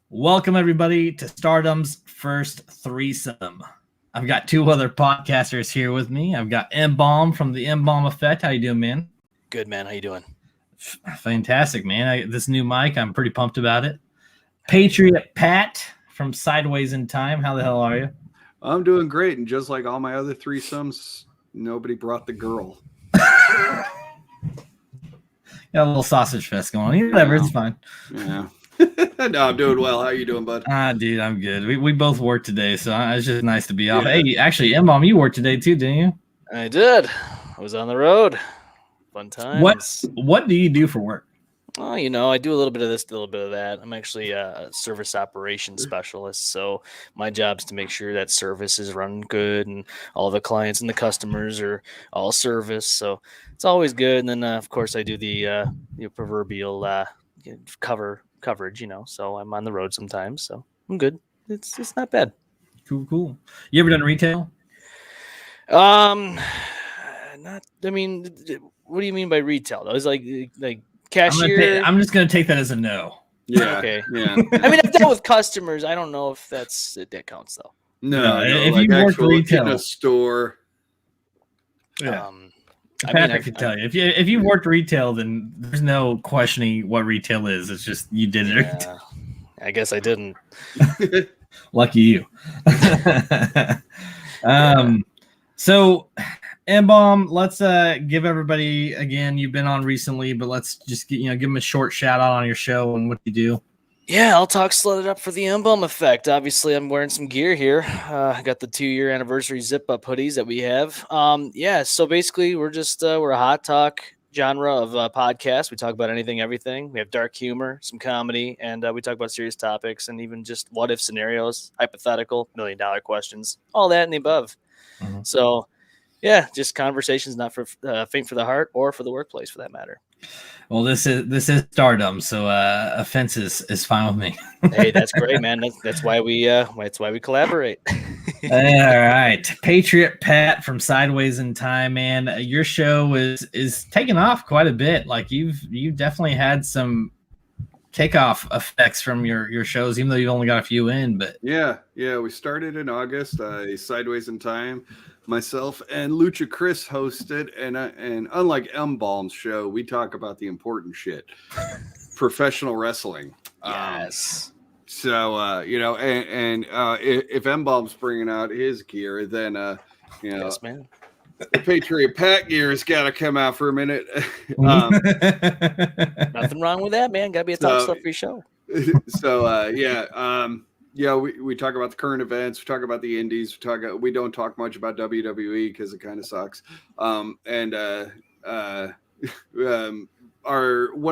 Welcome, everybody, to StarrDumBs' first threesome. I've got two other podcasters here with me. I've got M-balm from the M-balm Effect. How you doing, man? Good, man. How you doing? Fantastic, man. This new mic, I'm pretty pumped about it. Patriot Pat from Sideways in Time. How the hell are you? I'm doing great, and just like all my other threesomes, nobody brought the girl. Got a little sausage fest going on. Whatever, it's fine. Yeah. No, I'm doing well. How you doing, bud? Dude, I'm good. We both worked today, so it's just nice to be off. Yeah. Hey, actually, M-balm, you worked today too, didn't you? I did. I was on the road. Fun times. What do you do for work? Oh, I do a little bit of this, a little bit of that. I'm actually a service operations specialist, so my job is to make sure that service is running good and all the clients and the customers are all service. So it's always good. And then, of course, I do the proverbial coverage. So I'm on the road sometimes. So I'm good. It's not bad. Cool. You ever done retail? Not. I mean, what do you mean by retail? Though, it's like cashier. I'm just gonna take that as a no. Yeah. Okay. Yeah. I mean, I've dealt with customers. I don't know if that counts though. No, if like you work actual retail in a store. Yeah. I can tell you if you worked retail, then there's no questioning what retail is. It's just you did it. Yeah, I guess I didn't. Lucky you. So, M-balm, let's give everybody again. You've been on recently, but let's just give them a short shout out on your show and what you do. Yeah, I'll talk Sled It Up for the M-balm Effect. Obviously, I'm wearing some gear here. I got the 2-year anniversary zip-up hoodies that we have. So basically, we're a hot talk genre of podcast. We talk about anything, everything. We have dark humor, some comedy, and we talk about serious topics and even just what-if scenarios, hypothetical, million-dollar questions, all that and the above. Mm-hmm. So, yeah, just conversations not for faint for the heart or for the workplace, for that matter. Well, this is StarrDumb, so offense is fine with me. Hey, that's great, man. That's why we collaborate. All right, Patriot Pat from Sideways in Time, man. Your show is taking off quite a bit. Like you've definitely had some takeoff effects from your shows, even though you've only got a few in. But yeah, we started in August. Sideways in Time. Myself and Lucha Chris hosted, and unlike M-balm's show, we talk about the important shit, professional wrestling. Yes. If M-balm's bringing out his gear, then yes, man. The Patriot Pat gear has got to come out for a minute. Nothing wrong with that, man. Got to be a top stuff for your show. We talk about the current events. We talk about the indies. We don't talk much about WWE because it kind of sucks. One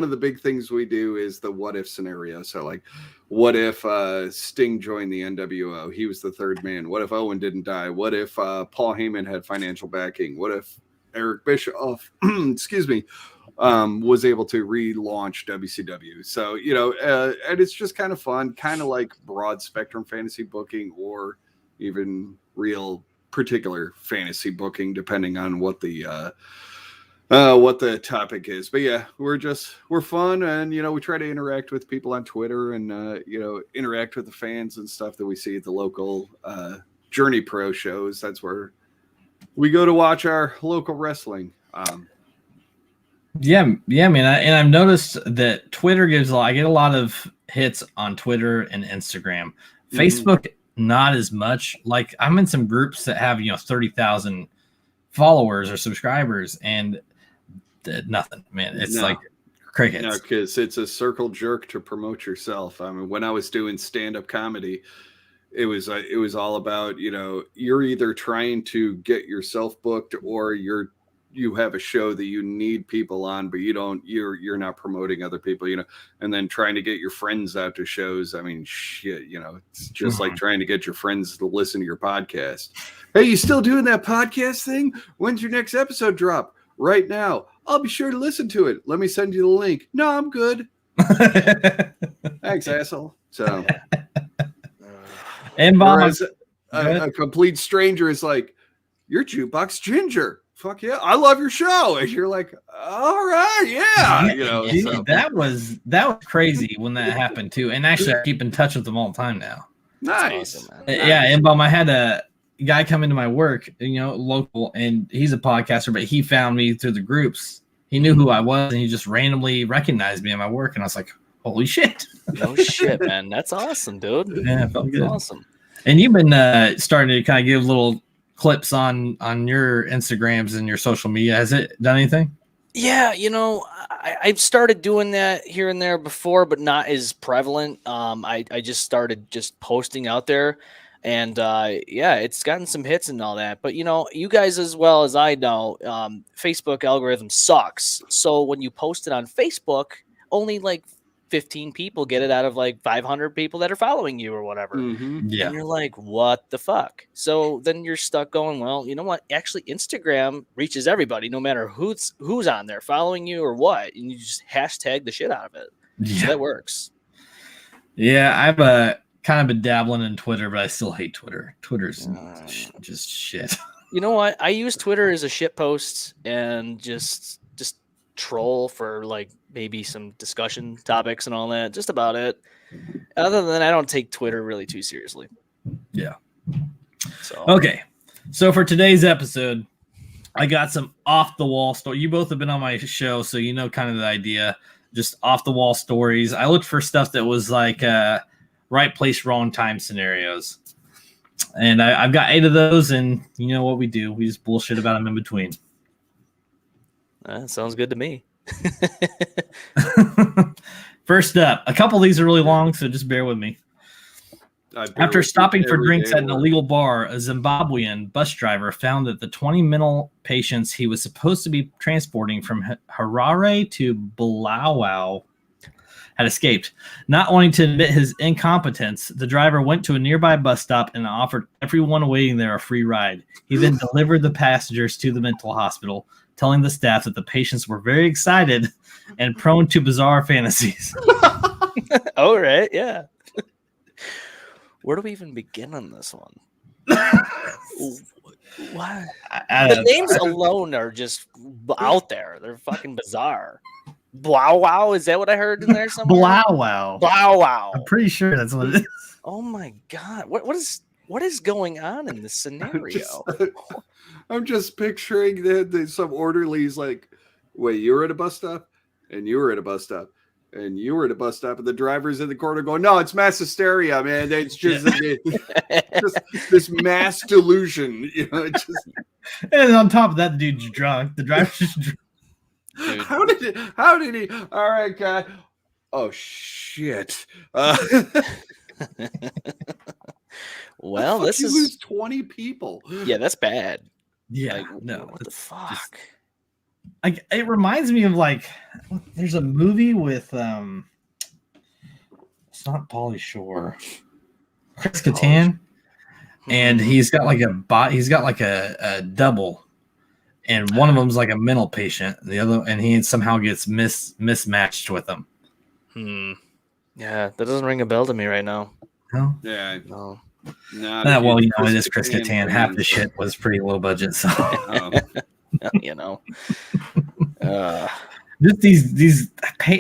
of the big things we do is the what if scenario. So like, what if Sting joined the NWO? He was the third man. What if Owen didn't die? What if Paul Heyman had financial backing? What if Eric Bischoff, was able to relaunch WCW? So, and it's just kind of fun, kind of like broad spectrum fantasy booking or even real particular fantasy booking, depending on what the topic is. But yeah, we're fun. And, we try to interact with people on Twitter and, interact with the fans and stuff that we see at the local Journey Pro shows. That's where we go to watch our local wrestling. Yeah, man. I've noticed that Twitter I get a lot of hits on Twitter and Instagram. Facebook, not as much. Like I'm in some groups that have 30,000 followers or subscribers, and nothing, man. It's like crickets. No, because it's a circle jerk to promote yourself. I mean, when I was doing stand-up comedy, it was all about you're either trying to get yourself booked or you have a show that you need people on, but you're not promoting other people, and then trying to get your friends out to shows. I mean, shit, it's just like trying to get your friends to listen to your podcast. Hey, you still doing that podcast thing? When's your next episode drop? Right now. I'll be sure to listen to it. Let me send you the link. No, I'm good. Thanks, asshole. So, and whereas a complete stranger is like, you're Jukebox Ginger. fuck yeah, I love your show. And you're like, all right, yeah. You know, Dude, so. that was crazy when that happened too. And actually, I keep in touch with them all the time now. Nice. Awesome, Nice. Yeah, M-balm, I had a guy come into my work, local, and he's a podcaster, but he found me through the groups. He knew who I was, and he just randomly recognized me in my work, and I was like, holy shit. No shit, man. That's awesome, dude. Yeah, it felt good. Awesome. And you've been starting to kind of give little clips on your Instagrams and your social media. Has it done anything? Yeah, I've started doing that here and there before, but not as prevalent. I just started just posting out there, and yeah, it's gotten some hits and all that. But you guys as well as I know, Facebook algorithm sucks. So when you post it on Facebook, only like 15 people get it out of like 500 people that are following you or whatever. Mm-hmm. Yeah. And you're like, what the fuck? So then you're stuck going, well, you know what? Actually, Instagram reaches everybody, no matter who's on there following you or what. And you just hashtag the shit out of it. Yeah. So that works. Yeah, I've kind of been dabbling in Twitter, but I still hate Twitter. Twitter's just shit. You know what? I use Twitter as a shit post and just troll for like maybe some discussion topics and all that. Just about it. Other than that, I don't take Twitter really too seriously. Yeah. So Okay. So for today's episode, I got some off the wall story. You both have been on my show, so you know kind of the idea. Just off the wall stories. I looked for stuff that was like right place, wrong time scenarios. And I've got 8 of those, and you know what we do. We just bullshit about them in between. sounds good to me. First up, a couple of these are really long, so just bear with me. After stopping for drinks at an illegal bar, a Zimbabwean bus driver found that the 20 mental patients he was supposed to be transporting from Harare to Bulawayo had escaped. Not wanting to admit his incompetence, the driver went to a nearby bus stop and offered everyone waiting there a free ride. He then delivered the passengers to the mental hospital, telling the staff that the patients were very excited and prone to bizarre fantasies. All right, yeah. Where do we even begin on this one? What? The names alone are just out there. They're fucking bizarre. Wow, is that what I heard in there somewhere? Wow. I'm pretty sure that's what it is. Oh my god. What is going on in this scenario? I'm just picturing that some orderlies like, wait, you were at a bus stop, and you were at a bus stop, and you were at a bus stop, and the driver's in the corner going, no, it's mass hysteria, man. It's just, just this mass delusion. And on top of that, the dude's drunk. The driver's just drunk. Dude. How did he? All right, guy. Oh, shit. Well, this is lose 20 people. Yeah, that's bad. Yeah, like, no. What the fuck? It reminds me of like there's a movie with it's not Pauly Shore, Chris Kattan, and he's got like a double, and one of them's like a mental patient, the other, and he somehow gets mismatched with them. Yeah, that doesn't ring a bell to me right now. No. Yeah. No. Well, it is Chris Kattan. Half the shit was pretty low budget, so just these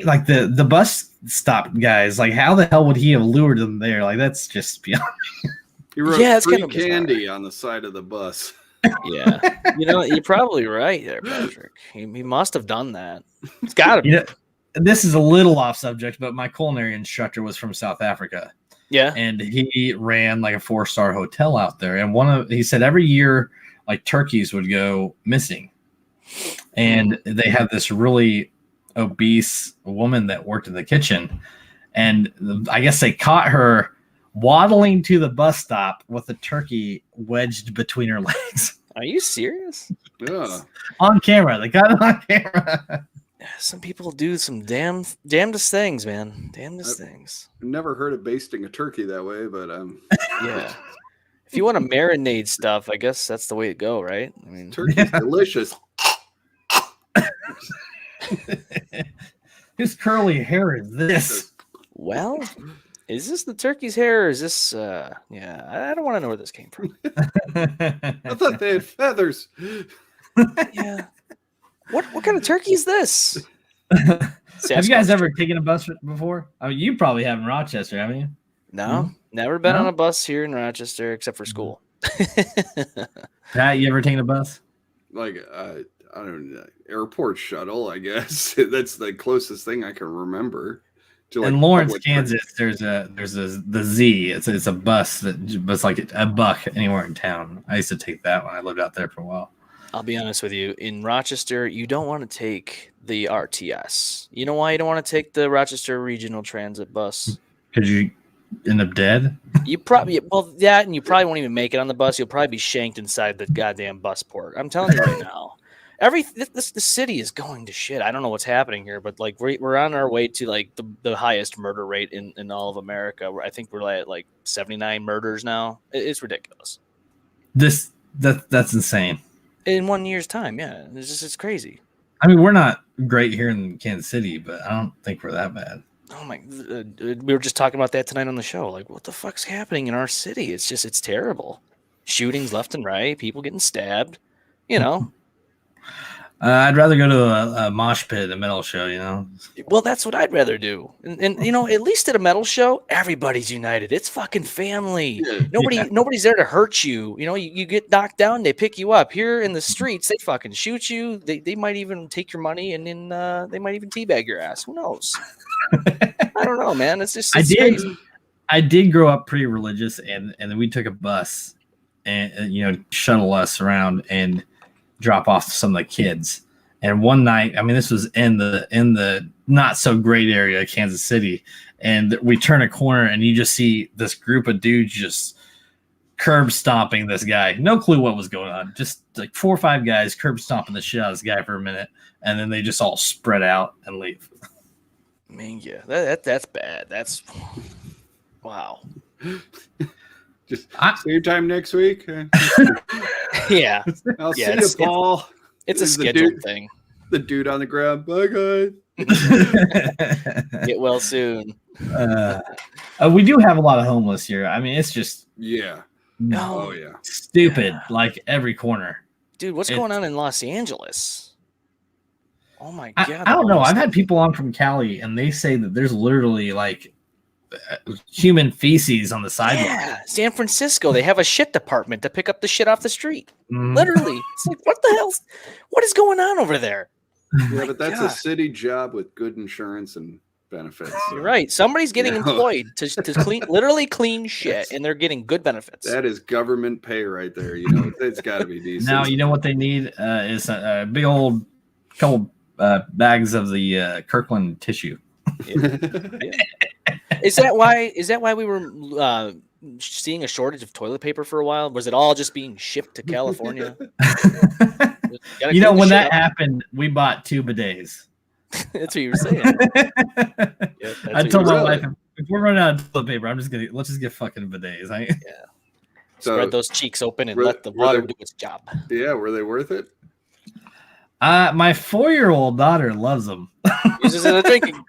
like the bus stop guys. Like, how the hell would he have lured them there? Like, that's just beyond. He wrote free candy on the side of the bus. Yeah, you're probably right there, Patrick. He must have done that. It's got to be. This is a little off subject, but my culinary instructor was from South Africa. Yeah. And he ran like a 4-star hotel out there. And he said every year, like, turkeys would go missing. And they had this really obese woman that worked in the kitchen. And I guess they caught her waddling to the bus stop with a turkey wedged between her legs. Are you serious? Yeah. On camera. They got it on camera. Some people do some damnedest things, man. Damnedest things. I've never heard of basting a turkey that way, but yeah. If you want to marinate stuff, I guess that's the way to go, right? I mean, turkey's delicious. Whose curly hair is this? Well, is this the turkey's hair, or is this? I don't want to know where this came from. I thought they had feathers. Yeah. What kind of turkey is this? Have you guys ever taken a bus before? I mean, you probably have in Rochester, haven't you? No, never been on a bus here in Rochester except for school. Pat, you ever taken a bus? Like I don't know, airport shuttle, I guess. That's the closest thing I can remember. To In Lawrence, Kansas, there's the Z. It's a bus that's like a buck anywhere in town. I used to take that when I lived out there for a while. I'll be honest with you. In Rochester, you don't want to take the RTS. You know why you don't want to take the Rochester Regional Transit bus? Because you end up dead. You probably that, and you probably won't even make it on the bus. You'll probably be shanked inside the goddamn bus port. I'm telling you right now. The city is going to shit. I don't know what's happening here, but like we're on our way to like the highest murder rate in all of America. I think we're at like 79 murders now. It's ridiculous. That's insane. In 1 year's time, yeah, it's crazy. I mean, we're not great here in Kansas City, but I don't think we're that bad. Oh my! We were just talking about that tonight on the show. Like, what the fuck's happening in our city? It's terrible. Shootings left and right. People getting stabbed. You know. I'd rather go to a mosh pit at a metal show, you know? Well, that's what I'd rather do. And you know, at least at a metal show, everybody's united. It's fucking family. Nobody's there to hurt you. You know, you get knocked down, they pick you up. Here in the streets, they fucking shoot you. They might even take your money, and then they might even teabag your ass. Who knows? I don't know, man. It's crazy. I did grow up pretty religious, and then we took a bus and you know, shuttle us around and drop off some of the kids. And one night, I mean, this was in the not so great area of Kansas City, and we turn a corner and you just see this group of dudes just curb stomping this guy. No clue what was going on. Just like 4 or 5 guys curb stomping the shit out of this guy for a minute, and then they just all spread out and leave. I mean, yeah, that's bad. That's wow. Just same time next week. Yeah. I'll see you, Paul. It's a scheduled thing. The dude on the ground. Bye, guys. Get well soon. We do have a lot of homeless here. I mean, it's just stupid. Like every corner. Dude, what's going on in Los Angeles? Oh my god! I don't know. I've had people on from Cali, and they say that there's literally like human feces on the sidewalk. Yeah, San Francisco, they have a shit department to pick up the shit off the street. Literally, it's like, what the hell? What is going on over there? Yeah, but that's a city job with good insurance and benefits. So. You're right. Somebody's getting employed to clean, literally clean shit, and they're getting good benefits. That is government pay right there. You know, it's got to be decent. Now you know what they need is a big old couple bags of the Kirkland tissue. Yeah. Is that why we were seeing a shortage of toilet paper for a while? Was it all just being shipped to California? You know, when that happened, we bought 2 bidets. That's what you were saying. I told my wife, if we're running out of toilet paper, let's just get fucking bidets. Yeah. Spread those cheeks open and let the water do its job. Yeah, were they worth it? My 4-year-old daughter loves them. Uses it in a drinking.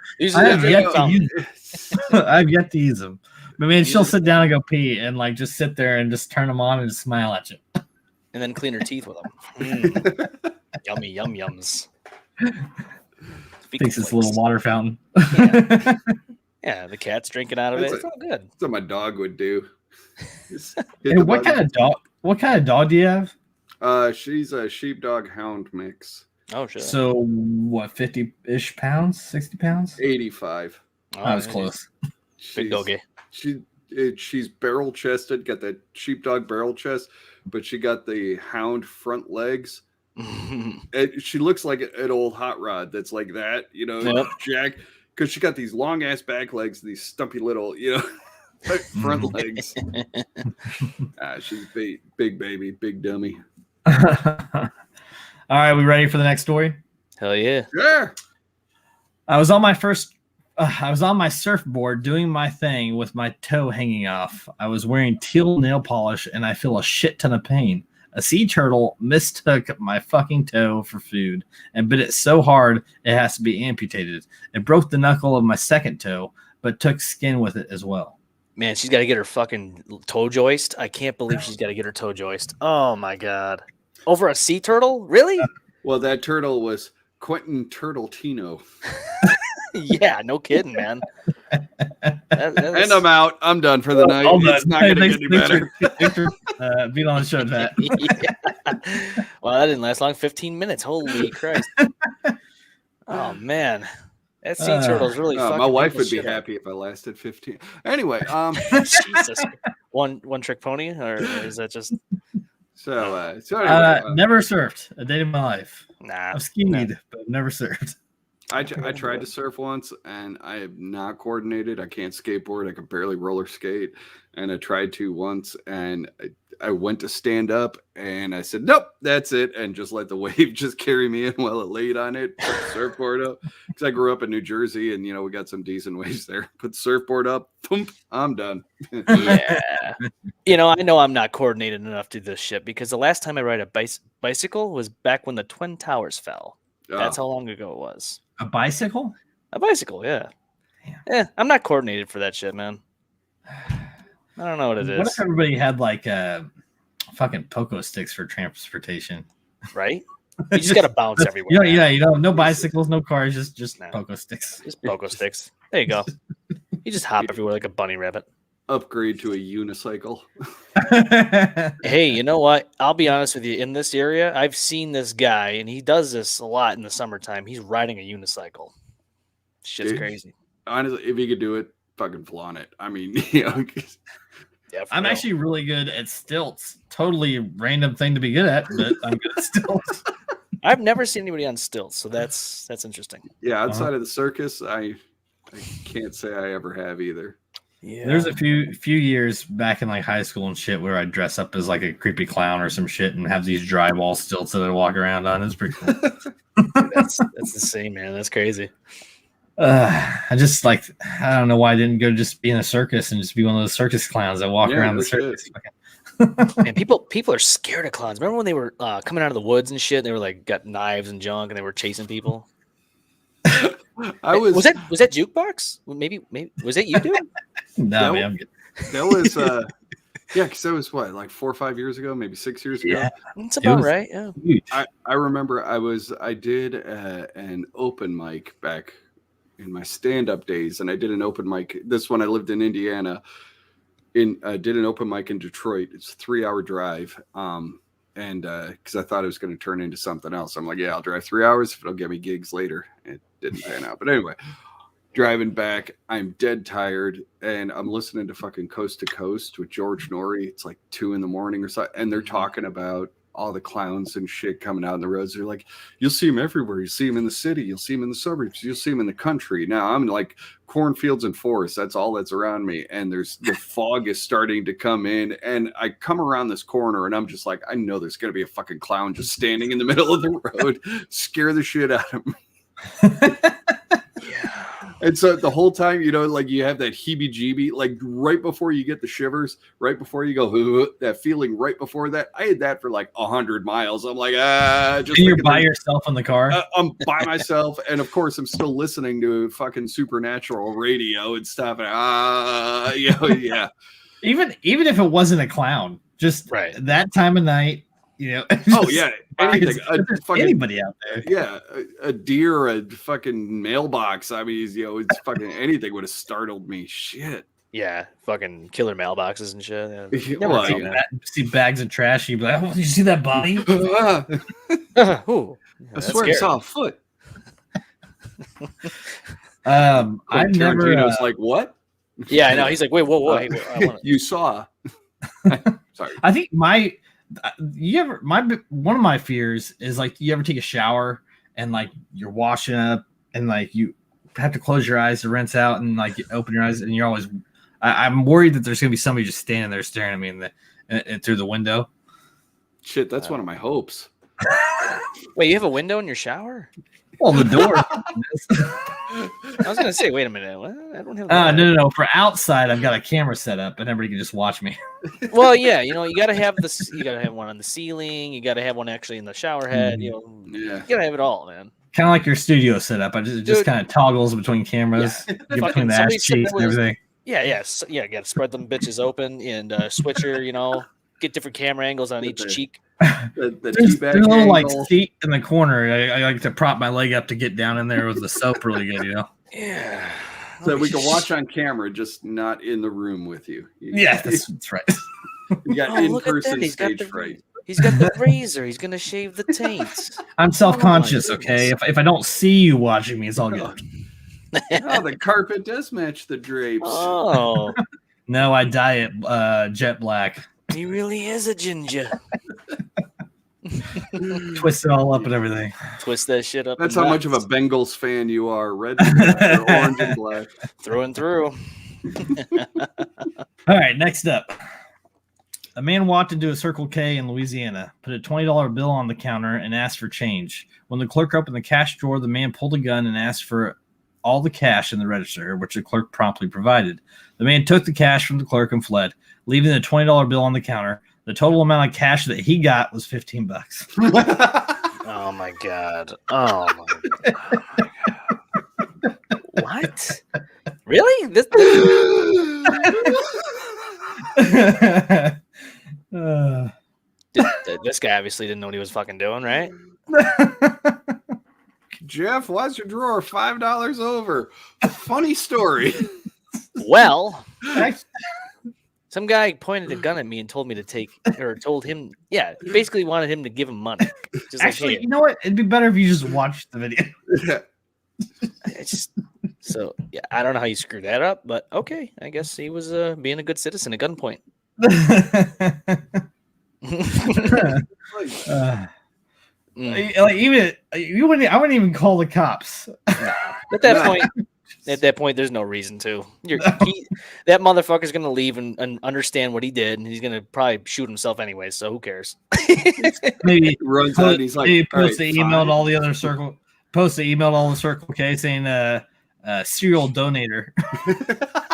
I've yet to use them. But man, she'll sit down and go pee and like just sit there and just turn them on and just smile at you. And then clean her teeth with them. Yummy yums. Thinks it's a little water fountain. Yeah, the cat's drinking out of it. It's all good. That's what my dog would do. Hey, what kind of dog? What kind of dog do you have? She's a sheepdog hound mix. Oh shit. So what, 50-ish pounds, 60 pounds? 85. Oh, that was close. Big doggy. She's barrel chested, got that sheepdog barrel chest, but she got the hound front legs. She looks like an old hot rod that's like that, you know, Jack, because she got these long ass back legs, these stumpy little, you know, front legs. She's big baby, big dummy. All right, we ready for the next story? Hell yeah. Yeah. I was on my surfboard doing my thing with my toe hanging off. I was wearing teal nail polish and I feel a shit ton of pain. A sea turtle mistook my fucking toe for food and bit it so hard it has to be amputated. It broke the knuckle of my second toe, but took skin with it as well. Man, she's got to get her fucking toe joist. I can't believe she's got to get her toe joist. Oh my god. Over a sea turtle? Really? Well, that turtle was Quentin Turtletino. Yeah, no kidding, man. And I'm out. I'm done for the night. It's not going to get any better. Thanks for being on the show, Pat. Yeah. Well, that didn't last long. 15 minutes. Holy Christ. Oh, man. That sea turtle's really fucking. My wife would be happy if I lasted 15. Anyway, Jesus. One trick pony, or is that just? So anyway, never surfed a day in my life. Nah, I've skied, but never surfed. I tried to surf once, and I am not coordinated. I can't skateboard. I can barely roller skate. And I tried to once, and I went to stand up, and I said, nope, that's it, and just let the wave just carry me in while it laid on it. Put the surfboard up, because I grew up in New Jersey, and, we got some decent waves there. Put the surfboard up, boom, I'm done. Yeah. I know I'm not coordinated enough to do this shit, because the last time I ride a bicycle was back when the Twin Towers fell. That's how long ago it was. A bicycle? A bicycle, yeah. Damn. Yeah, I'm not coordinated for that shit, man. I don't know what it is. What if everybody had like fucking pogo sticks for transportation? Right? You just gotta bounce everywhere. No bicycles, no cars, just pogo sticks. Just pogo sticks. There you go. You just hop everywhere like a bunny rabbit. Upgrade to a unicycle. Hey, you know what? I'll be honest with you. In this area, I've seen this guy, and he does this a lot in the summertime. He's riding a unicycle. Shit's crazy. Honestly, if you could do it, fucking flaunt it. I mean, Yeah, I'm actually really good at stilts. Totally random thing to be good at, but I'm good at stilts. I've never seen anybody on stilts, so that's interesting. Yeah, outside of the circus, I can't say I ever have either. Yeah. There's a few years back in like high school and shit where I'd dress up as like a creepy clown or some shit and have these drywall stilts that I walk around on. It's pretty cool. That's insane, man. That's crazy. I just I don't know why I didn't go just be in a circus and just be one of those circus clowns that walk around the circus. Man, people are scared of clowns. Remember when they were coming out of the woods and shit? They were like got knives and junk and they were chasing people. Was that Jukebox? Maybe was that you, dude? No, man, I'm good. That was because that was what, like 4 or 5 years ago, maybe 6 years ago. Yeah, it's about right. Yeah, I remember I did an open mic back in my stand-up days, and I did an open mic. This one I lived in Indiana. Did an open mic in Detroit. It's a 3-hour drive. And because I thought it was going to turn into something else. I'm like, yeah, I'll drive 3 hours if it'll get me gigs later. It didn't pan out. But anyway, driving back, I'm dead tired, and I'm listening to fucking Coast to Coast with George Norrie. It's like 2 a.m. or so, and they're talking about all the clowns and shit coming out on the roads. They're like, you'll see them everywhere. You see them in the city. You'll see them in the suburbs. You'll see them in the country. Now I'm like cornfields and forests. That's all that's around me. And the fog is starting to come in. And I come around this corner and I'm just like, I know there's going to be a fucking clown just standing in the middle of the road, scare the shit out of me. Yeah. And so the whole time, like you have that heebie-jeebie, like right before you get the shivers, right before you go, that feeling right before that. I had that for like 100 miles. I'm like, just. And you're by yourself in the car? I'm by myself. And of course, I'm still listening to fucking supernatural radio and stuff. And, yeah. Even if it wasn't a clown, just that time of night, Oh, yeah. Anything. Anybody out there. Yeah. A deer, a fucking mailbox. I mean, it's fucking anything would have startled me. Shit. Yeah. Fucking killer mailboxes and shit. Yeah. See bags of trash. You'd be like, oh, did you see that body? Ooh, I swear I saw a foot. I've never. Tarantino's like, what? Yeah, I know. He's like, wait, whoa. Hey, you saw. Sorry. I think one of my fears is like you ever take a shower and like you're washing up and like you have to close your eyes to rinse out and like you open your eyes and you're always I'm worried that there's gonna be somebody just standing there staring at me in through the window. Shit, that's one of my hopes. Wait, you have a window in your shower? Well, the door. I was gonna say, wait a minute. What? I don't have. No. For outside, I've got a camera set up, and everybody can just watch me. Well, yeah, you gotta have this. You gotta have one on the ceiling. You gotta have one actually in the shower head. You gotta have it all, man. Kind of like your studio setup. I just kind of toggles between cameras, between the ass cheeks and everything. Yeah. You gotta spread them bitches open and switcher. Get different camera angles on each cheek. The There's teabag a little like angle. seat in the corner. I like to prop my leg up to get down in there with the soap really good, you know? Yeah. So we can watch on camera, just not in the room with you. Yeah, that's right. You got in-person stage fright. He's got the razor. He's gonna shave the taints. I'm self-conscious, Oh, okay? If I don't see you watching me, it's all good. Oh, the carpet does match the drapes. Oh, No, I dye it jet black. he really is a ginger. Twist it all up and everything. Twist that shit up. That's and how much of a down. Bengals fan you are. Red or orange and black. Through and through. All right, next up. A man walked into a Circle K in Louisiana, put a $20 bill on the counter, and asked for change. When the clerk opened the cash drawer, the man pulled a gun and asked for all the cash in the register, which the clerk promptly provided. The man took the cash from the clerk and fled, leaving the $20 bill on the counter. The total amount of cash that he got was $15. Oh my god. Oh my god. What? Really? This guy obviously didn't know what he was fucking doing, right? Jeff, why's your drawer $5 over? Funny story. Well, some guy pointed a gun at me and told me to take, or told him, yeah, basically wanted him to give him money. Just Actually, like, you know what? It'd be better if you just watched the video. So yeah, I don't know how you screwed that up, but okay, I guess he was being a good citizen at gunpoint. Like even you wouldn't. I wouldn't even call the cops. At that point, there's no reason to. That motherfucker's gonna leave and understand what he did, and he's gonna probably shoot himself anyway. So who cares? Maybe Runs out. He's like, maybe post right, the email to all the other Circle. Post the email to all the Circle K saying serial donator.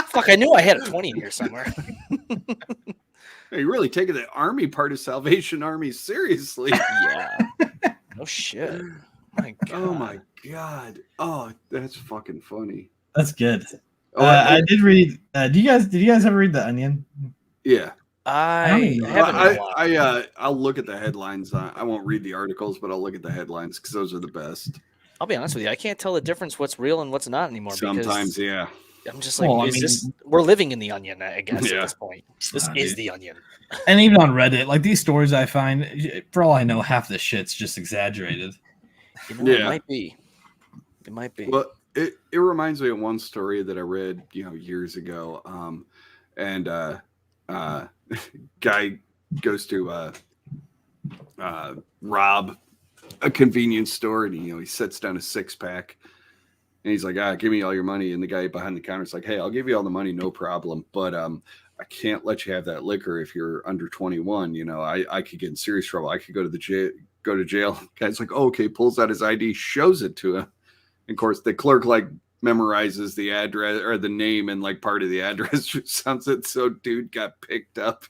Fuck! I knew I had a 20 in here somewhere. Hey, you're really taking the army part of Salvation Army seriously. Yeah. No shit. My God. Oh my god. Oh, that's fucking funny. That's good. Oh, I did read. Did you guys ever read The Onion? Yeah. I haven't. I'll look at the headlines. I won't read the articles, but I'll look at the headlines because those are the best. I'll be honest with you. I can't tell the difference what's real and what's not anymore. Sometimes, yeah. I'm just like, we're living in the onion, I guess, at this point. This is the onion. And even on Reddit, like these stories I find, for all I know, half the shit's just exaggerated. You know, yeah. It might be. It might be. Well, it reminds me of one story that I read, years ago. Guy goes to rob a convenience store, and he sets down a 6-pack. And he's like, give me all your money. And the guy behind the counter is like, hey, I'll give you all the money, no problem. But I can't let you have that liquor if you're under 21. I could get in serious trouble. I could go to jail. Guy's like, oh, okay, pulls out his ID, shows it to him. And of course, the clerk memorizes the address or the name and part of the address sounds it. So dude got picked up.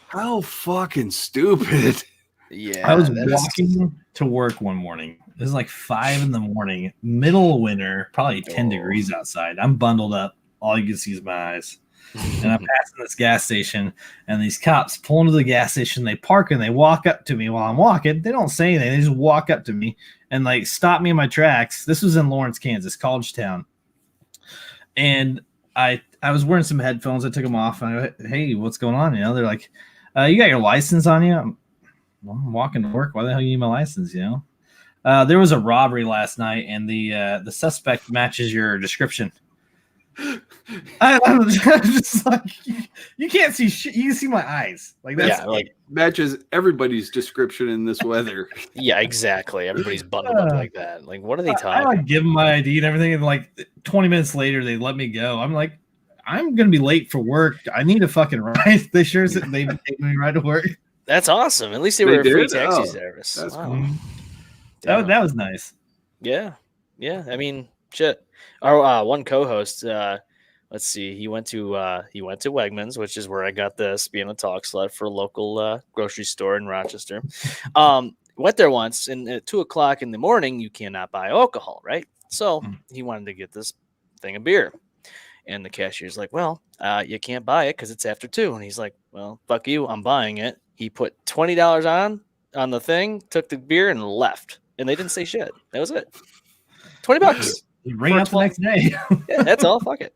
How fucking stupid. Yeah. I was walking to work one morning. It was like 5 a.m, middle of winter, probably 10 degrees outside. I'm bundled up. All you can see is my eyes. And I'm passing this gas station, and these cops pull into the gas station. They park and they walk up to me while I'm walking. They don't say anything. They just walk up to me and stop me in my tracks. This was in Lawrence, Kansas, college town. And I was wearing some headphones. I took them off. And I go, hey, what's going on? They're like, you got your license on you? I'm walking to work. Why the hell you need my license? There was a robbery last night, and the suspect matches your description. I'm just like, you can't see shit. You can see my eyes. Matches everybody's description in this weather. Yeah, exactly. Everybody's bundled up like that. Like, what are they talking? I give them my ID and everything, and 20 minutes later, they let me go. I'm like, I'm gonna be late for work. I need a fucking ride. They sure said they take me right to work. That's awesome. At least they were a free taxi service. That's cool. That was nice. Yeah. I mean, shit. Our one co-host, let's see, he went to Wegmans, which is where I got this, being a talk slut for a local grocery store in Rochester. Went there once, and at 2:00 in the morning, you cannot buy alcohol, right? So he wanted to get this thing of beer. And the cashier's like, well, you can't buy it because it's after 2. And he's like, well, fuck you, I'm buying it. He put $20 on the thing, took the beer, and left. And they didn't say shit. That was it. $20. You bring it up the next day. Yeah, that's all. Fuck it.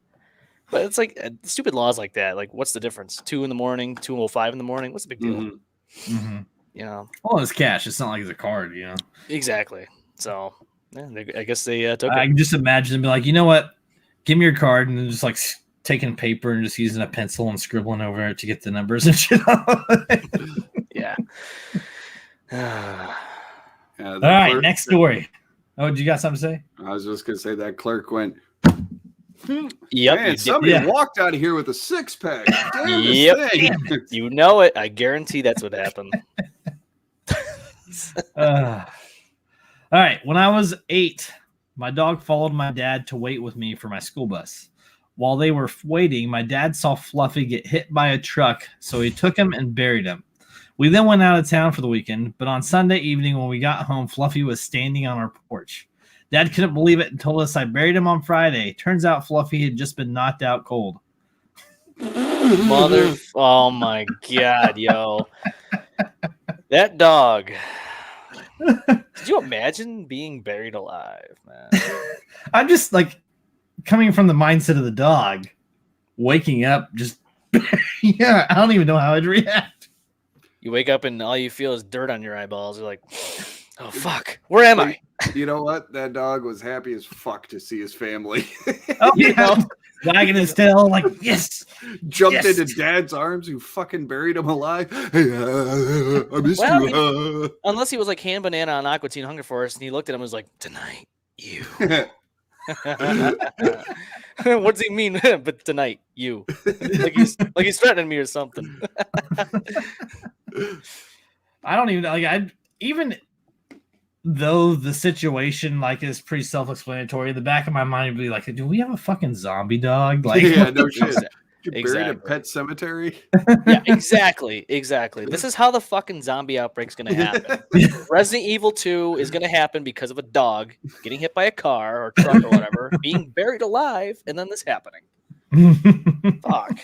But it's like stupid laws like that. Like, what's the difference? 2 in the morning, 2:05 in the morning. What's the big deal? Mm-hmm. Mm-hmm. You know. Well, it's cash. It's not like it's a card. You know. Exactly. So, yeah, I guess they took I it. can just imagine them be like, you know what? Give me your card, and then just like taking paper and just using a pencil and scribbling over it to get the numbers and shit. Yeah. All right, next story. Oh, did you got something to say? I was just gonna say that clerk went. Yep. Man, somebody walked out of here with a 6-pack. Yep. You know it. I guarantee that's what happened. All right. When I was 8, my dog followed my dad to wait with me for my school bus. While they were waiting, my dad saw Fluffy get hit by a truck, so he took him and buried him. We then went out of town for the weekend, but on Sunday evening when we got home, Fluffy was standing on our porch. Dad couldn't believe it and told us I buried him on Friday. Turns out Fluffy had just been knocked out cold. Oh my God, yo. That dog. Could you imagine being buried alive, man? I'm just like coming from the mindset of the dog, waking up, just, yeah, I don't even know how I'd react. You wake up and all you feel is dirt on your eyeballs. You're like, oh, fuck. Where am I? You know what? That dog was happy as fuck to see his family. Oh, yeah. Wagging his tail, like, yes. Jumped into Dad's arms, who fucking buried him alive. Hey, I missed you. I mean, unless he was like hand banana on Aqua Teen Hunger Force, and he looked at him and was like, tonight, you. What does he mean? But tonight, you. like he's threatening me or something. I don't even like. Even though the situation like is pretty self-explanatory, in the back of my mind would be like, do we have a fucking zombie dog? Like, yeah, no shit. You Exactly. buried a pet cemetery. Yeah, exactly. This is how the fucking zombie outbreak's gonna happen. Resident Evil 2 is gonna happen because of a dog getting hit by a car or truck or whatever, being buried alive, and then this happening. Fuck.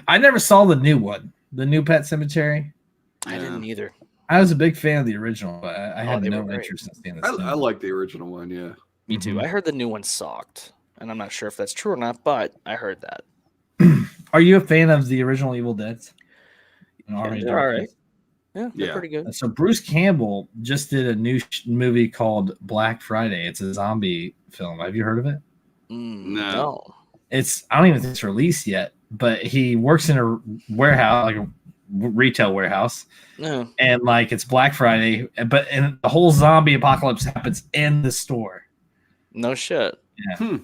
I never saw the new one, the new Pet Cemetery. I didn't either. I was a big fan of the original, but I had no great. interest in seeing this. I like the original one, yeah. Me too. I heard the new one sucked, and I'm not sure if that's true or not, but I heard that. Are you a fan of the original Evil Deads? Yeah, they're all right. Yeah, they're pretty good. So Bruce Campbell just did a new movie called Black Friday. It's a zombie film. Have you heard of it? No. I don't even think it's released yet, but he works in a warehouse, like a retail warehouse. No. And like it's Black Friday, but the whole zombie apocalypse happens in the store. No shit. Yeah.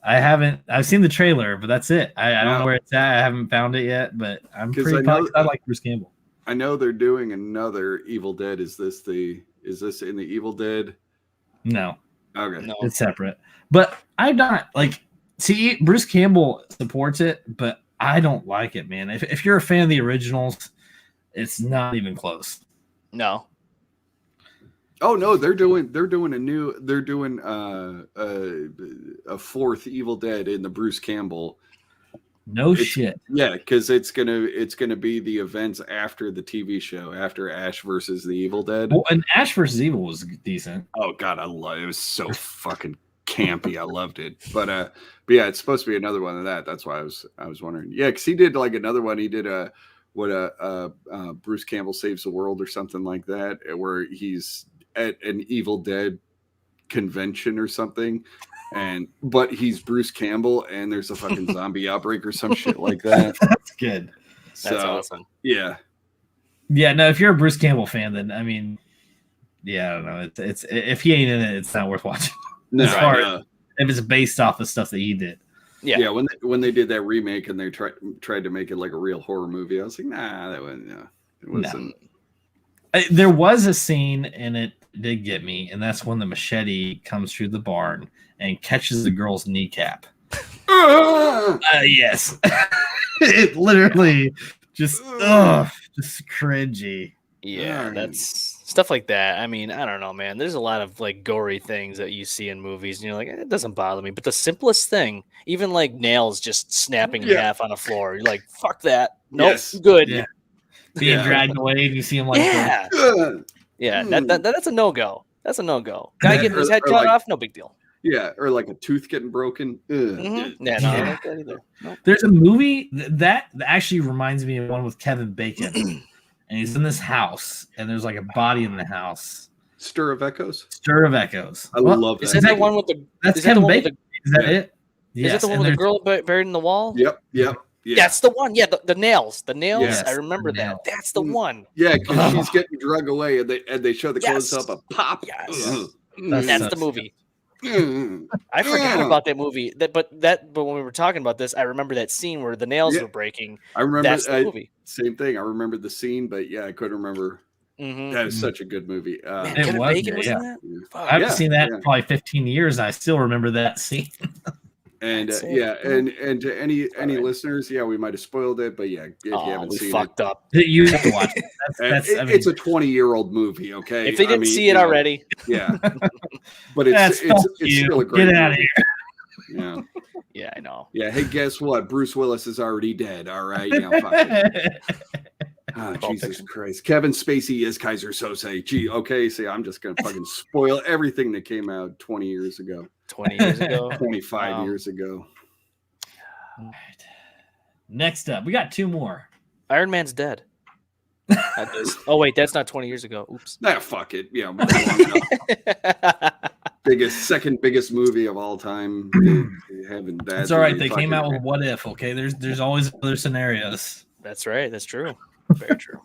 I've seen the trailer, but that's it. I don't know where it's at. I haven't found it yet, but I'm pretty pumped. I like Bruce Campbell. I know they're doing another Evil Dead. Is this in the Evil Dead? No. Okay. No. It's separate. But I'm not see, Bruce Campbell supports it, but I don't like it, man. If you're a fan of the originals, it's not even close. No. Oh no, they're doing a fourth Evil Dead in the Bruce Campbell. Shit. Yeah, because it's gonna be the events after the TV show, after Ash versus the Evil Dead. Well, and Ash versus Evil was decent. Oh god, it was so fucking campy. I loved it. But yeah, it's supposed to be another one of that. That's why I was wondering. Yeah, because he did like another one. He did Bruce Campbell Saves the World or something like that, where he's at an Evil Dead convention or something, but he's Bruce Campbell and there's a fucking zombie outbreak or some shit like that. That's good. That's awesome. Yeah. Yeah, no, if you're a Bruce Campbell fan, then I mean, yeah, I don't know. It's if he ain't in it, it's not worth watching. No, if it's based off of stuff that he did. Yeah. When they did that remake and they tried to make it like a real horror movie, I was like, nah, that wasn't. It wasn't. No. There was a scene, and it did get me, and that's when the machete comes through the barn and catches the girl's kneecap. Yes, it literally just cringy. Yeah, that's stuff like that. I mean, I don't know, man. There's a lot of like gory things that you see in movies, and you're like, it doesn't bother me. But the simplest thing, even like nails just snapping in half on the floor, you're like, fuck that. Nope, Yes. good. Yeah. Being dragged away, and you see him like, That's a no go. That's a no go. Guy getting his head or cut like- off, no big deal. Yeah, or like a tooth getting broken. Yeah, no, I don't like that either. Nope. There's a movie that actually reminds me of one with Kevin Bacon, and he's in this house, and there's like a body in the house. Stir of Echoes. Stir of Echoes. I love that. Is that the one with the? That's is that the Kevin one with Bacon. Is that it? Is that the one with the girl buried in the wall? Yep. Yeah. That's the one. Yeah, the nails. The nails. Yes, I remember the that. nails. That's the one. Yeah, because she's getting drug away, and they show the close up a pop. Yes. That's That's so the movie. Mm. I forgot about that movie. But when we were talking about this, I remember that scene where the nails were breaking. I remember That's the movie. Same thing. I remember the scene, but yeah, I couldn't remember. That is such a good movie. Man, It Kevin was, Bacon was in that? I haven't seen that yeah. in probably 15 years, and I still remember that scene. And That's it. and to any listeners, we might have spoiled it, but yeah, if you haven't we seen fucked up. You have to watch it. it's a 20-year-old movie. Okay, If they didn't see it already, yeah, but it's still a great. Get out of movie. here. Yeah, yeah, I know. yeah. Hey, guess what? Bruce Willis is already dead. All right, fuck it. Oh, Jesus Christ. Kevin Spacey is Kaiser Sose. Gee, okay, see, I'm just going to fucking spoil everything that came out 20 years ago. 20 years ago. 25 years ago. All right. Next up, we got two more. Iron Man's dead. Oh, wait, that's not 20 years ago. Oops. Nah, fuck it. Yeah. Second biggest movie of all time. It's all right. They came out with What If, okay? There's always other scenarios. That's right. That's true. Very true.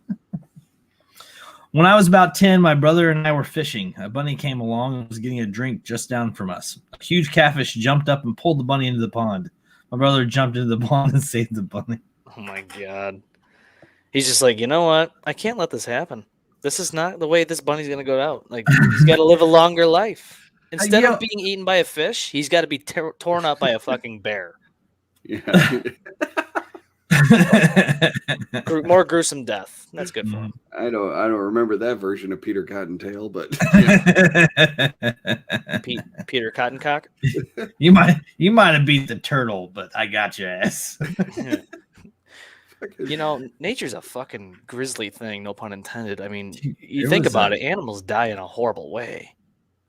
When I was about 10, my brother and I were fishing. A bunny came along and was getting a drink just down from us. A huge catfish jumped up and pulled the bunny into the pond. My brother jumped into the pond and saved the bunny. Oh, my God. He's just like, you know what? I can't let this happen. This is not the way this bunny's going to go out. Like, he's got to live a longer life. Instead of being eaten by a fish, he's got to be torn up by a fucking bear. Yeah. More gruesome death. That's good for him. I don't remember that version of Peter Cottontail, but Peter Cottoncock. You might have beat the turtle, but I got your ass. You know, nature's a fucking grisly thing, no pun intended. I mean, Dude, you think about it, animals die in a horrible way.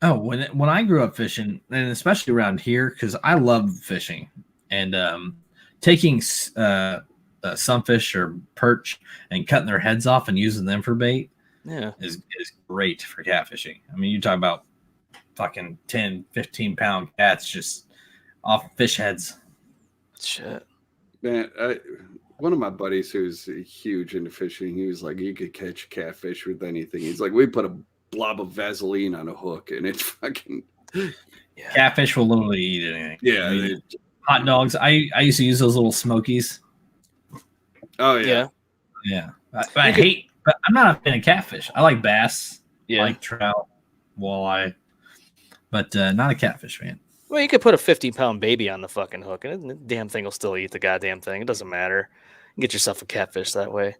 Oh, when I grew up fishing, and especially around here, because I love fishing, and taking sunfish or perch and cutting their heads off and using them for bait is great for catfishing. I mean, you talk about fucking 10, 15-pound cats just off fish heads. Shit. man, one of my buddies who's huge into fishing, he was like, you could catch catfish with anything. He's like, we put a blob of Vaseline on a hook and it's fucking Catfish will literally eat anything. yeah. I mean, hot dogs. I used to use those little smokies. Oh yeah. But I'm not a fan of catfish. I like bass. Yeah. I like trout, walleye, but not a catfish fan. Well, you could put a 50-pound baby on the fucking hook, and the damn thing will still eat the goddamn thing. It doesn't matter. You get yourself a catfish that way.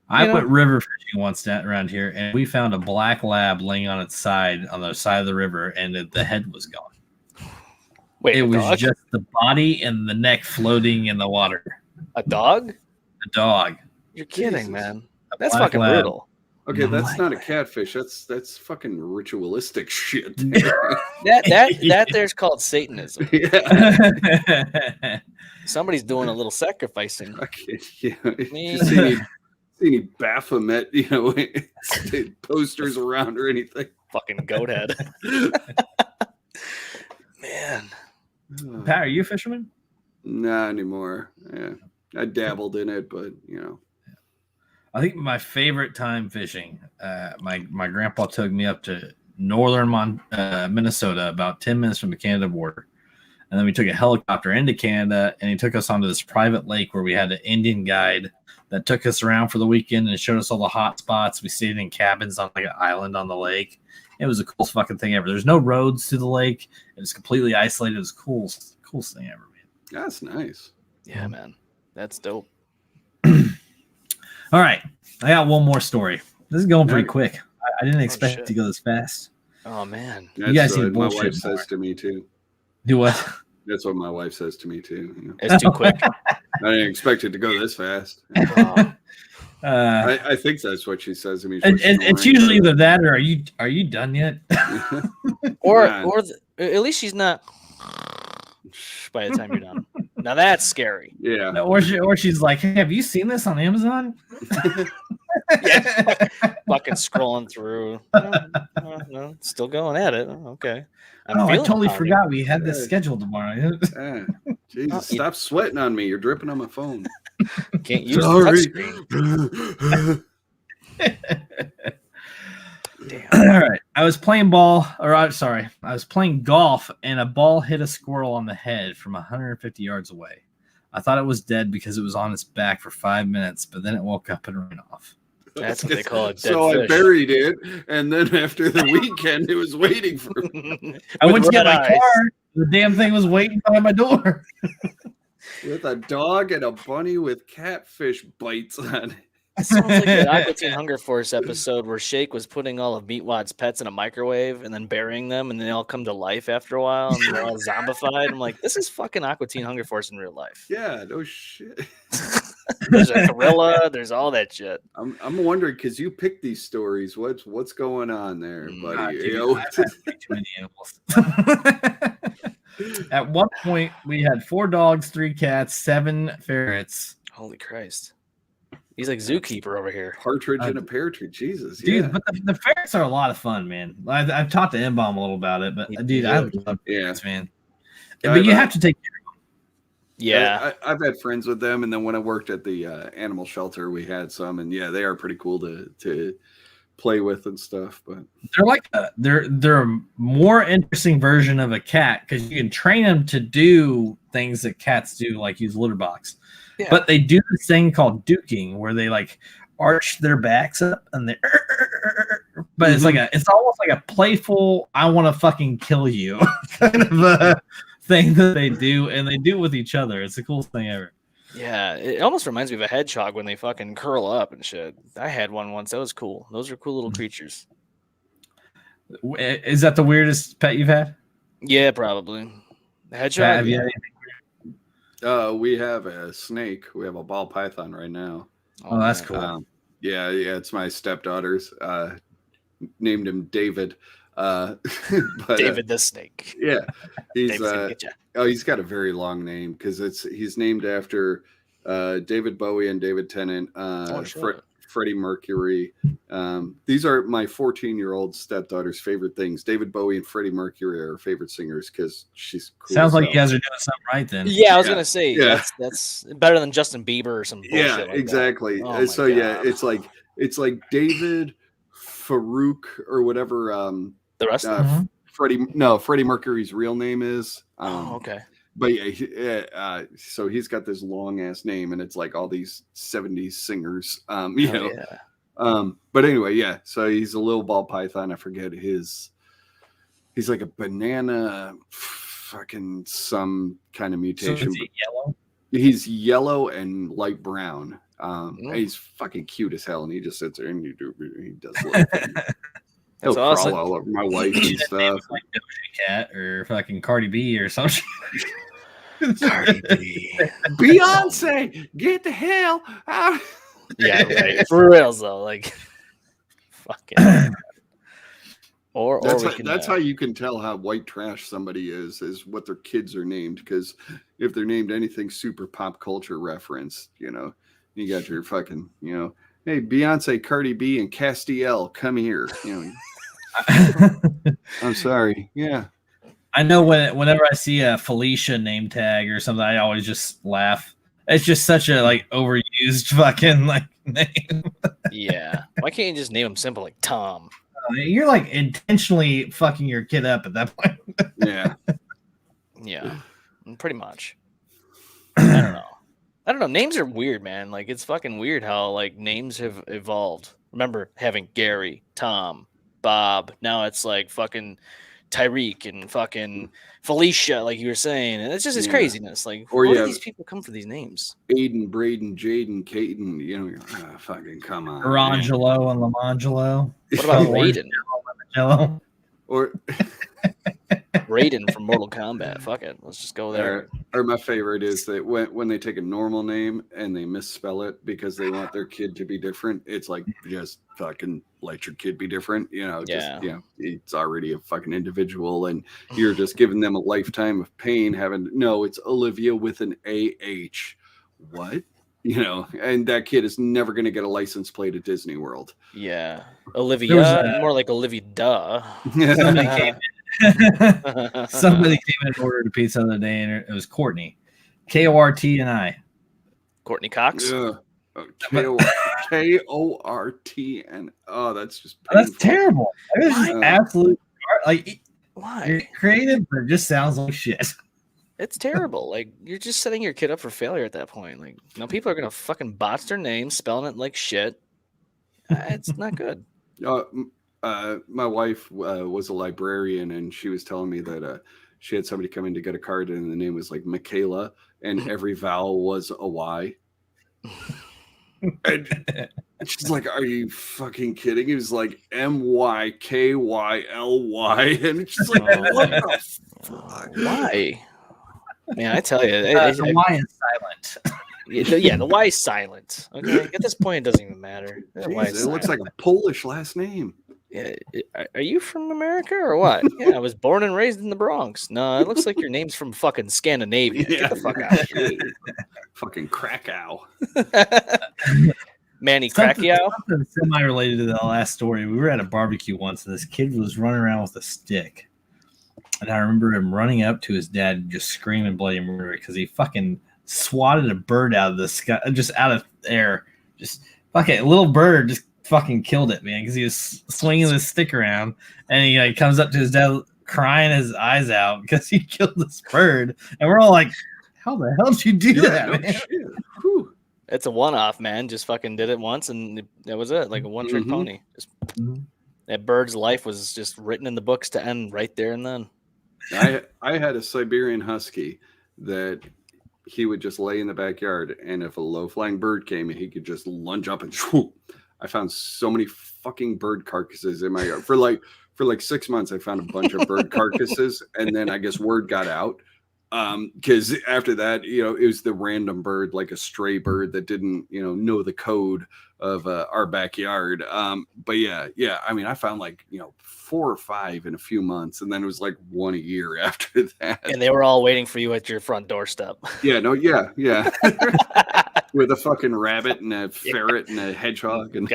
I went river fishing once around here, and we found a black lab laying on its side on the side of the river, and the head was gone. Wait, it was dog? just the body and the neck floating in the water. A dog? A dog. You're kidding, Jesus. man. That's black fucking lab. brutal. Okay, that's not a catfish. That's fucking ritualistic shit. That there's called Satanism. Yeah. Somebody's doing a little sacrificing. Okay, yeah. Man. Just see any Baphomet, posters around or anything. Fucking goat head. Man. Pat, are you a fisherman? Not anymore. Yeah, I dabbled in it, but I think my favorite time fishing, my grandpa took me up to northern Minnesota, about 10 minutes from the Canada border. And then we took a helicopter into Canada, and he took us onto this private lake where we had an Indian guide that took us around for the weekend and showed us all the hot spots. We stayed in cabins on like an island on the lake. It was the coolest fucking thing ever. There's no roads to the lake. It was completely isolated. It was the coolest thing ever, man. that's nice. Yeah, man. That's dope. All right. I got one more story. This is going pretty quick. I didn't expect it shit. to go this fast. Oh man. That's You guys what need my bullshit wife says to me too. Do what? That's what my wife says to me too. You know? It's too quick. I didn't expect it to go this fast. Oh, I think that's what she says to me. It's usually either that or are you done yet? or Yeah. at least she's not by the time you're done. Now that's scary. Yeah. Or she's like, hey, have you seen this on Amazon? Yeah, fucking scrolling through. No, still going at it. Oh, okay. I totally forgot we had this scheduled tomorrow. Yeah. Jesus, stop sweating on me. You're dripping on my phone. Can't use the touchscreen. Damn. All right. I was playing golf, and a ball hit a squirrel on the head from 150 yards away. I thought it was dead because it was on its back for 5 minutes, but then it woke up and ran off. That's what they call it. So I buried it, and then after the weekend, it was waiting for me. I went to get my car. The damn thing was waiting by my door. With a dog and a bunny with catfish bites on it. It sounds like an Aqua Teen Hunger Force episode where Shake was putting all of Meatwad's pets in a microwave and then burying them, and then they all come to life after a while and they're all zombified. I'm like, this is fucking Aqua Teen Hunger Force in real life. Yeah, no shit. There's a gorilla. There's all that shit. I'm wondering because you picked these stories. What's going on there, buddy? Dude, I've had way too many animals. At one point, we had 4 dogs, 3 cats, 7 ferrets. Holy Christ. He's like zookeeper over here. Partridge and a pear tree. Jesus, dude. Yeah. But the ferrets are a lot of fun, man. I've talked to M-balm a little about it, but dude, I love ferrets, man. But you have to take care of them. Yeah, I've had friends with them, and then when I worked at the animal shelter, we had some, and yeah, they are pretty cool to play with and stuff. But they're like they're a more interesting version of a cat because you can train them to do things that cats do, like use litter box. Yeah. But they do this thing called duking where they like arch their backs up and they but it's like it's almost like a playful I want to fucking kill you kind of a thing that they do, and they do it with each other. It's the coolest thing ever. Yeah, it almost reminds me of a hedgehog when they fucking curl up and shit. I had one once. That was cool. Those are cool little creatures. Is that the weirdest pet you've had? Yeah, probably. The hedgehog. Have you had anything? We have a snake. We have a ball python right now. Oh, that's cool. Yeah, it's my stepdaughter's. Named him David. But, David the snake. Yeah, he's got a very long name because he's named after David Bowie and David Tennant, Freddie Mercury. These are my 14-year-old stepdaughter's favorite things. David Bowie and Freddie Mercury are her favorite singers because she's cool. Sounds like you guys are doing something right then. Yeah, I was gonna say that's better than Justin Bieber or some bullshit. Yeah, like exactly. Oh so yeah, it's like David Farouk or whatever. The rest Freddie Mercury's real name is. Okay. But yeah, so he's got this long ass name, and it's like all these 70s singers. But anyway, yeah. So he's a little ball python. I forget he's like a banana, fucking some kind of mutation. So is he yellow? He's yellow and light brown. He's fucking cute as hell, and he just sits there and he does little things. He'll awesome. crawl all over my wife and stuff. Like Doja Cat or fucking Cardi B or something. Cardi B. Beyonce, get the hell out. Yeah, right. For real though, like fucking. That's how you can tell how white trash somebody is what their kids are named. Because if they're named anything super pop culture reference, you got your fucking, hey, Beyonce, Cardi B, and Castiel, come here. I'm sorry. Yeah. I know whenever I see a Felicia name tag or something, I always just laugh. It's just such a like overused fucking like name. Yeah. Why can't you just name them simple like Tom? You're like intentionally fucking your kid up at that point. Yeah. Yeah. Pretty much. I don't know. Names are weird, man. Like it's fucking weird how like names have evolved. Remember having Gary, Tom, Bob. Now it's like fucking Tyreek and fucking Felicia, like you were saying. And it's just it's craziness. Like, or where do these people come for these names? Aiden, Braden, Jaden, Caden, you know, fucking come on. Arangelo and Lamangelo. What about Raiden? Or Raiden from Mortal Kombat. Fuck it. Let's just go there. Or my favorite is that when they take a normal name and they misspell it because they want their kid to be different, it's like, just fucking let your kid be different. You know, just, you know, it's already a fucking individual and you're just giving them a lifetime of pain having, no, it's Olivia with an A-H. What? You know, and that kid is never going to get a license plate at Disney World. Yeah. Olivia, more like Olivia Duh. Somebody came in and ordered a pizza the other day, and it was Courtney, Kortni. Courtney Cox. Yeah, Kortn. Oh, that's just painful. That's terrible. That is just absolute. Like, why? You're creative, but it just sounds like shit. It's terrible. Like, you're just setting your kid up for failure at that point. Like, no, people are gonna fucking botch their name, spelling it like shit. It's not good. My wife was a librarian, and she was telling me that she had somebody come in to get a card, and the name was like Michaela, and every vowel was a Y. And she's like, "Are you fucking kidding?" He was like MYKYLY, and it's just like, what the fuck? Why? Man, I tell you, the Y is silent. Yeah, the Y is silent. Okay, at this point, it doesn't even matter. Jeez, it looks like a Polish last name. Yeah, are you from America or what? Yeah, I was born and raised in the Bronx. No, it looks like your name's from fucking Scandinavia. Get the fuck out of here. Fucking Krakow. Manny Krakow. Something semi-related to the last story. We were at a barbecue once, and this kid was running around with a stick. And I remember him running up to his dad and just screaming bloody murder because he fucking swatted a bird out of the sky, just out of air. Just fucking a little bird just fucking killed it, man, because he was swinging this stick around, and he like comes up to his dad crying his eyes out because he killed this bird, and we're all like, "How the hell did you do that, man?" It's a one-off, man. Just fucking did it once, and that was it, like a one-trick pony. Just, that bird's life was just written in the books to end right there and then. I had a Siberian Husky that he would just lay in the backyard, and if a low-flying bird came, he could just lunge up and swoop. I found so many fucking bird carcasses in my yard. For like 6 months, I found a bunch of bird carcasses, and then I guess word got out. Because after that, you know, it was the random bird, like a stray bird that didn't, you know the code of our backyard. But yeah. I mean, I found like, 4 or 5 in a few months, and then it was like 1 a year after that. And they were all waiting for you at your front doorstep. Yeah. With a fucking rabbit and a ferret and a hedgehog and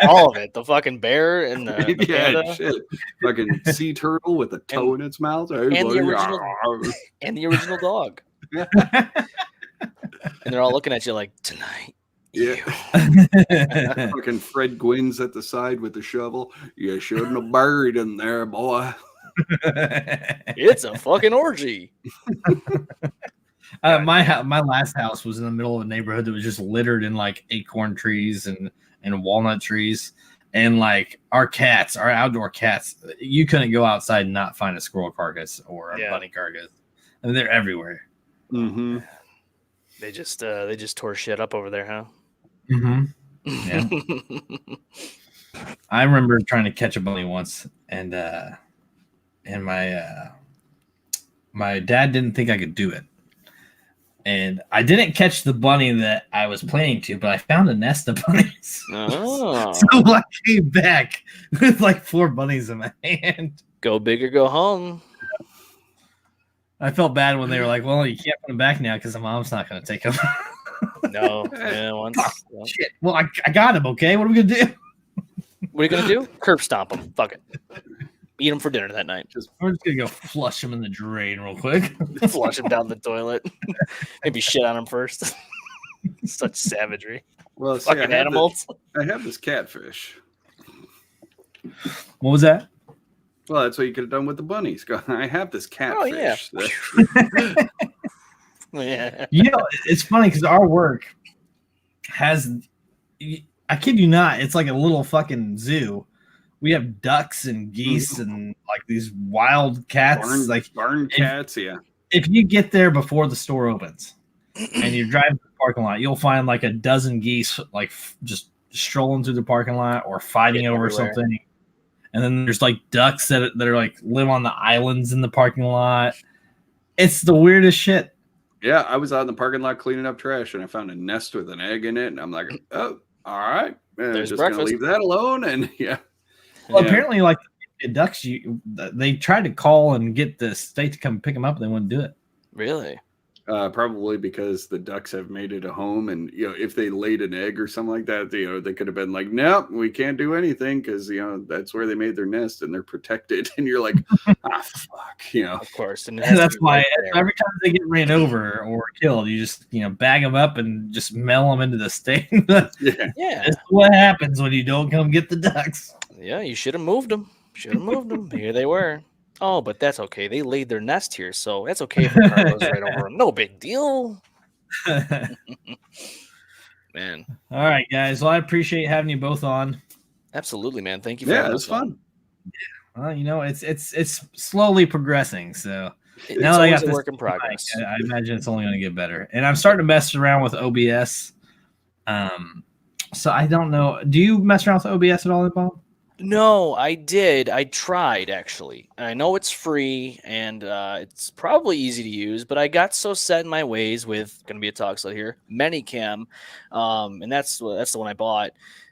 all of it. The fucking bear and the panda. Shit. Fucking sea turtle with a toe in its mouth. And the original dog. And they're all looking at you like, tonight. Yeah. Fucking Fred Gwynn's at the side with the shovel. You shouldn't have buried him there, boy. It's a fucking orgy. My last house was in the middle of a neighborhood that was just littered in like acorn trees and walnut trees, and like our outdoor cats, you couldn't go outside and not find a squirrel carcass or a bunny carcass. I mean, they're everywhere. Mm-hmm. They just tore shit up over there, huh? Mm-hmm. Yeah. I remember trying to catch a bunny once, and my dad didn't think I could do it. And I didn't catch the bunny that I was planning to, but I found a nest of bunnies. Oh. So I came back with like 4 bunnies in my hand. Go big or go home. I felt bad when they were like, "Well, you can't put them back now because the mom's not going to take them." No. Yeah, shit. Well, I got him, okay? What are we going to do? What are you going to do? Curb stomp them. Fuck it. Eat them for dinner that night. We're just going to go flush them in the drain real quick. Flush them down the toilet. Maybe shit on them first. Such savagery. Well, fucking animals. I have this catfish. What was that? Well, that's what you could have done with the bunnies. I have this catfish. Oh, yeah. Yeah. It's funny because our work has, I kid you not, it's like a little fucking zoo we have ducks and geese and like these wild cats, barn cats. If you get there before the store opens and you drive to the parking lot, you'll find like a dozen geese like just strolling through the parking lot or fighting over something. And then there's like ducks that are like live on the islands in the parking lot. It's the weirdest shit. Yeah, I was out in the parking lot cleaning up trash and I found a nest with an egg in it, and I'm like, oh, all right, man, There's just breakfast. gonna leave that alone. And Well, apparently, like the ducks, they tried to call and get the state to come pick them up, and they wouldn't do it. Really? Probably because the ducks have made it a home, and if they laid an egg or something like that, they could have been like, nope, we can't do anything because that's where they made their nest and they're protected. And you're like, fuck, Of course, and that's why every time they get ran over or killed, you just bag them up and just mail them into the state. Yeah, that's what happens when you don't come get the ducks. Yeah, you should have moved them. Here they were. Oh, but that's okay. They laid their nest here, so that's okay if the car goes right over them. No big deal. Man. All right, guys. Well, I appreciate having you both on. Absolutely, man. Thank you for having us. It's fun. Well, it's slowly progressing. So now that I got this work in progress. I imagine it's only going to get better. And I'm starting to mess around with OBS. So I don't know. Do you mess around with OBS at all, Bob? No, I did. I tried, actually. I know it's free and it's probably easy to use, but I got so set in my ways with, going to be a talk slide here, Manycam, and that's the one I bought.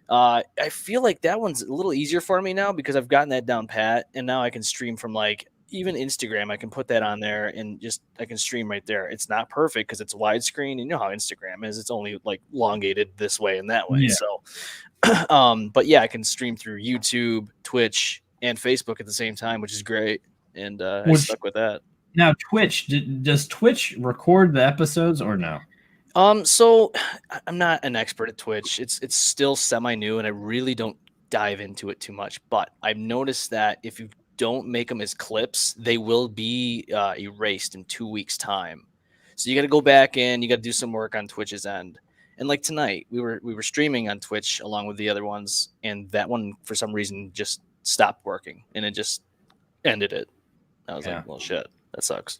I feel like that one's a little easier for me now because I've gotten that down pat, and now I can stream from like even Instagram. I can put that on there and I can stream right there. It's not perfect because it's widescreen. You know how Instagram is. It's only like elongated this way and that way. Yeah. So but yeah, I can stream through YouTube, Twitch, and Facebook at the same time, which is great. And I stuck with that. Now, Twitch, does Twitch record the episodes or no? So I'm not an expert at Twitch. It's still semi-new, and I really don't dive into it too much. But I've noticed that if you don't make them as clips, they will be erased in 2 weeks' time. So you got to go back in. You got to do some work on Twitch's end. And like tonight, we were streaming on Twitch along with the other ones, and that one for some reason just stopped working, and it just ended it. I was like, well, shit, that sucks.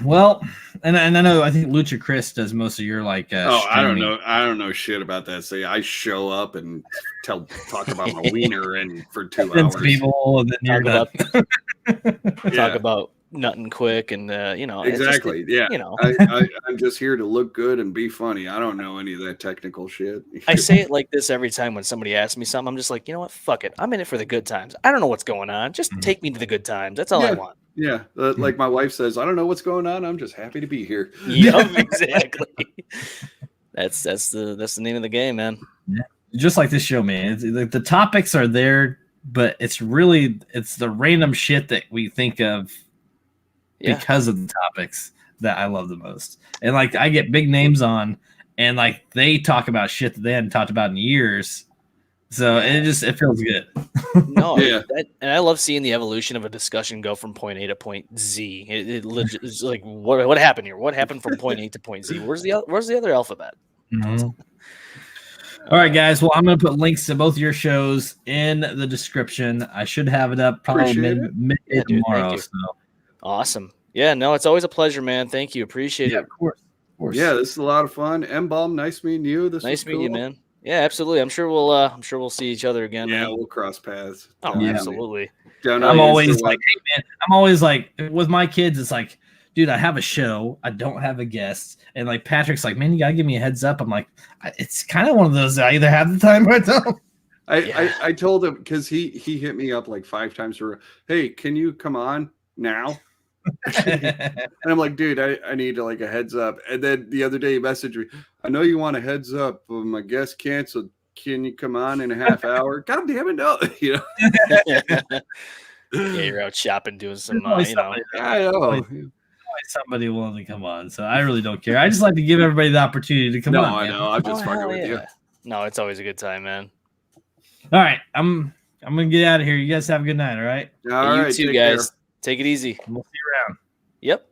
Well, and I know I think Lucha Chris does most of your like. I don't know shit about that. Say I show up and talk about my wiener and for 2 hours. People, and then you're talk about nothing quick and exactly. I'm just here to look good and be funny. I don't know any of that technical shit. I say it like this every time when somebody asks me something. I'm just like, you know what, fuck it, I'm in it for the good times. I don't know what's going on, just take me to the good times. That's all I want. Like my wife says, I don't know what's going on, I'm just happy to be here. Yep, exactly. That's the name of the game, man. Just like this show, man. The topics are there, but it's the random shit that we think of because of the topics that I love the most. And like I get big names on, and like they talk about shit that they hadn't talked about in years. So it feels good. No, and I love seeing the evolution of a discussion go from point A to point Z. It's like what happened here? What happened from point A to point Z? Where's the other alphabet? Mm-hmm. All right, guys. Well, I'm going to put links to both your shows in the description. I should have it up probably midday tomorrow. So. Awesome. Yeah, no, it's always a pleasure, man. Thank you. Appreciate it. Of course. Yeah, this is a lot of fun. M-balm, nice meeting you. Nice meeting you, man. Yeah, absolutely. I'm sure we'll see each other again. Yeah, man. We'll cross paths. Oh, absolutely. I'm always like, hey man, I'm always like with my kids, it's like, dude, I have a show, I don't have a guest. And like Patrick's like, man, you gotta give me a heads up. I'm like, it's kind of one of those, I either have the time or I don't. I told him because he hit me up like 5 times for, hey, can you come on now? And I'm like, dude, I need like a heads up. And then the other day he messaged me, I know you want a heads up, but my guest canceled. Can you come on in a half hour? God damn it, no. Yeah, you're out shopping doing some I know. Somebody willing to come on, so I really don't care. I just like to give everybody the opportunity to come on. No, I know. I'm just fucking with you. No, it's always a good time, man. All right, I'm gonna get out of here. You guys have a good night. All right. All right, you too, guys. Care. Take it easy. We'll see you around. Yep.